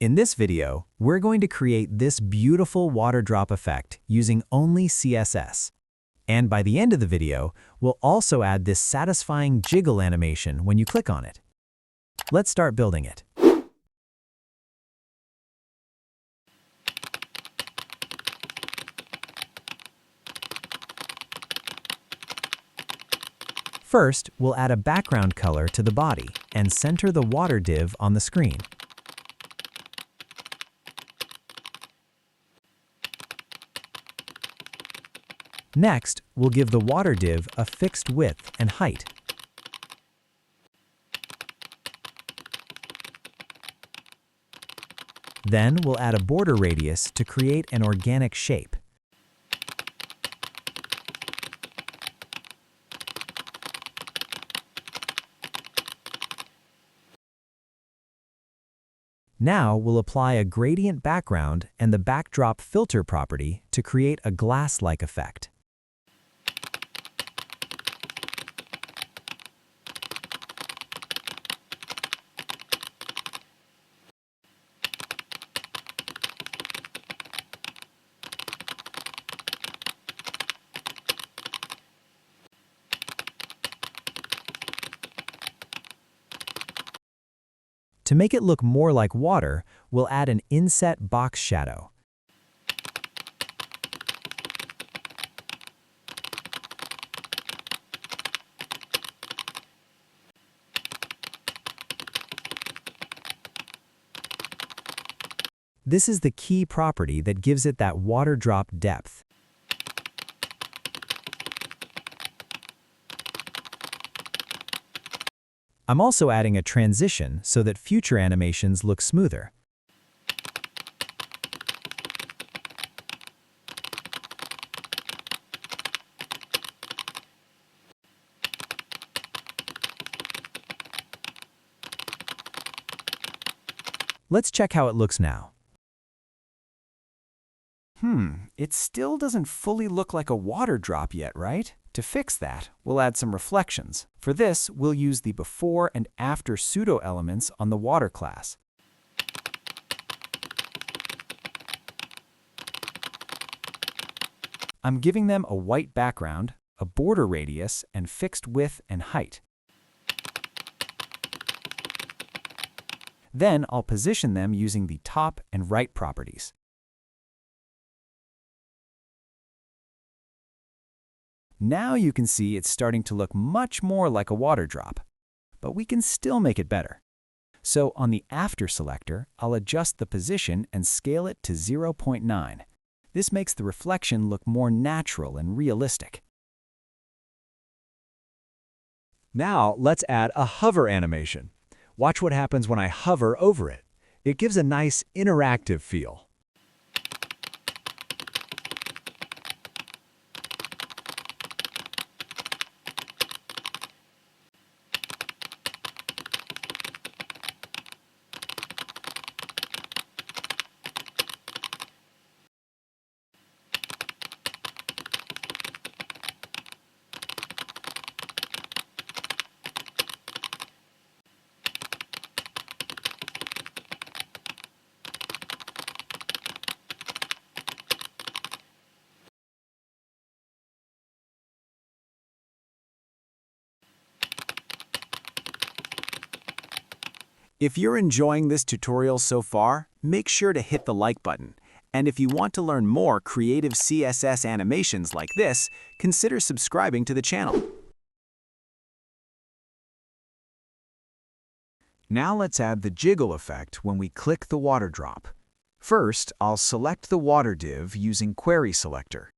In this video, we're going to create this beautiful water drop effect using only CSS. And by the end of the video, we'll also add this satisfying jiggle animation when you click on it. Let's start building it. First, we'll add a background color to the body and center the water div on the screen. Next, we'll give the water div a fixed width and height. Then we'll add a border radius to create an organic shape. Now we'll apply a gradient background and the backdrop filter property to create a glass-like effect. To make it look more like water, we'll add an inset box shadow. This is the key property that gives it that water drop depth. I'm also adding a transition so that future animations look smoother. Let's check how it looks now. It still doesn't fully look like a water drop yet, right? To fix that, we'll add some reflections. For this, we'll use the before and after pseudo elements on the water class. I'm giving them a white background, a border radius, and fixed width and height. Then I'll position them using the top and right properties. Now you can see it's starting to look much more like a water drop, but we can still make it better. So on the After selector, I'll adjust the position and scale it to 0.9. This makes the reflection look more natural and realistic. Now let's add a hover animation. Watch what happens when I hover over it. It gives a nice interactive feel. If you're enjoying this tutorial so far, make sure to hit the like button. And if you want to learn more creative CSS animations like this, consider subscribing to the channel. Now let's add the jiggle effect when we click the water drop. First, I'll select the water div using Query Selector.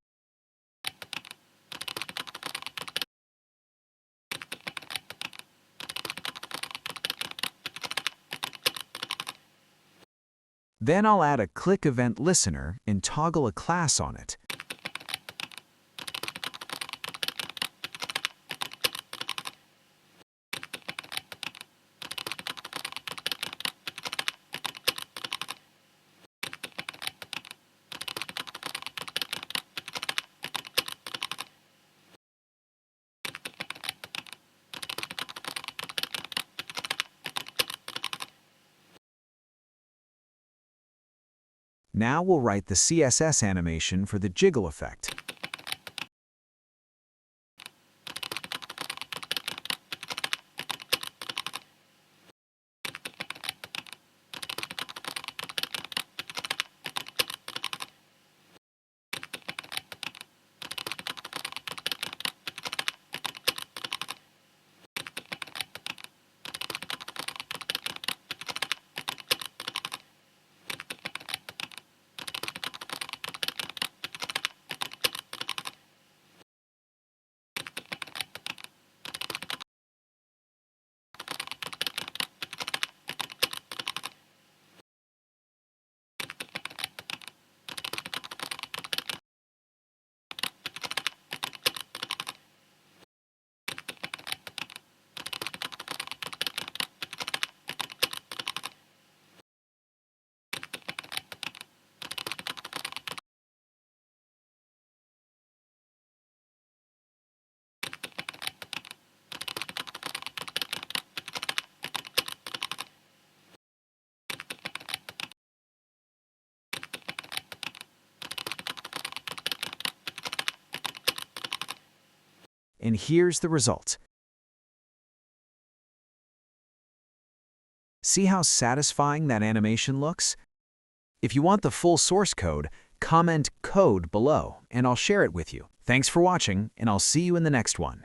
Then I'll add a click event listener and toggle a class on it. Now we'll write the CSS animation for the jiggle effect. And here's the result. See how satisfying that animation looks? If you want the full source code, comment code below, and I'll share it with you. Thanks for watching, and I'll see you in the next one.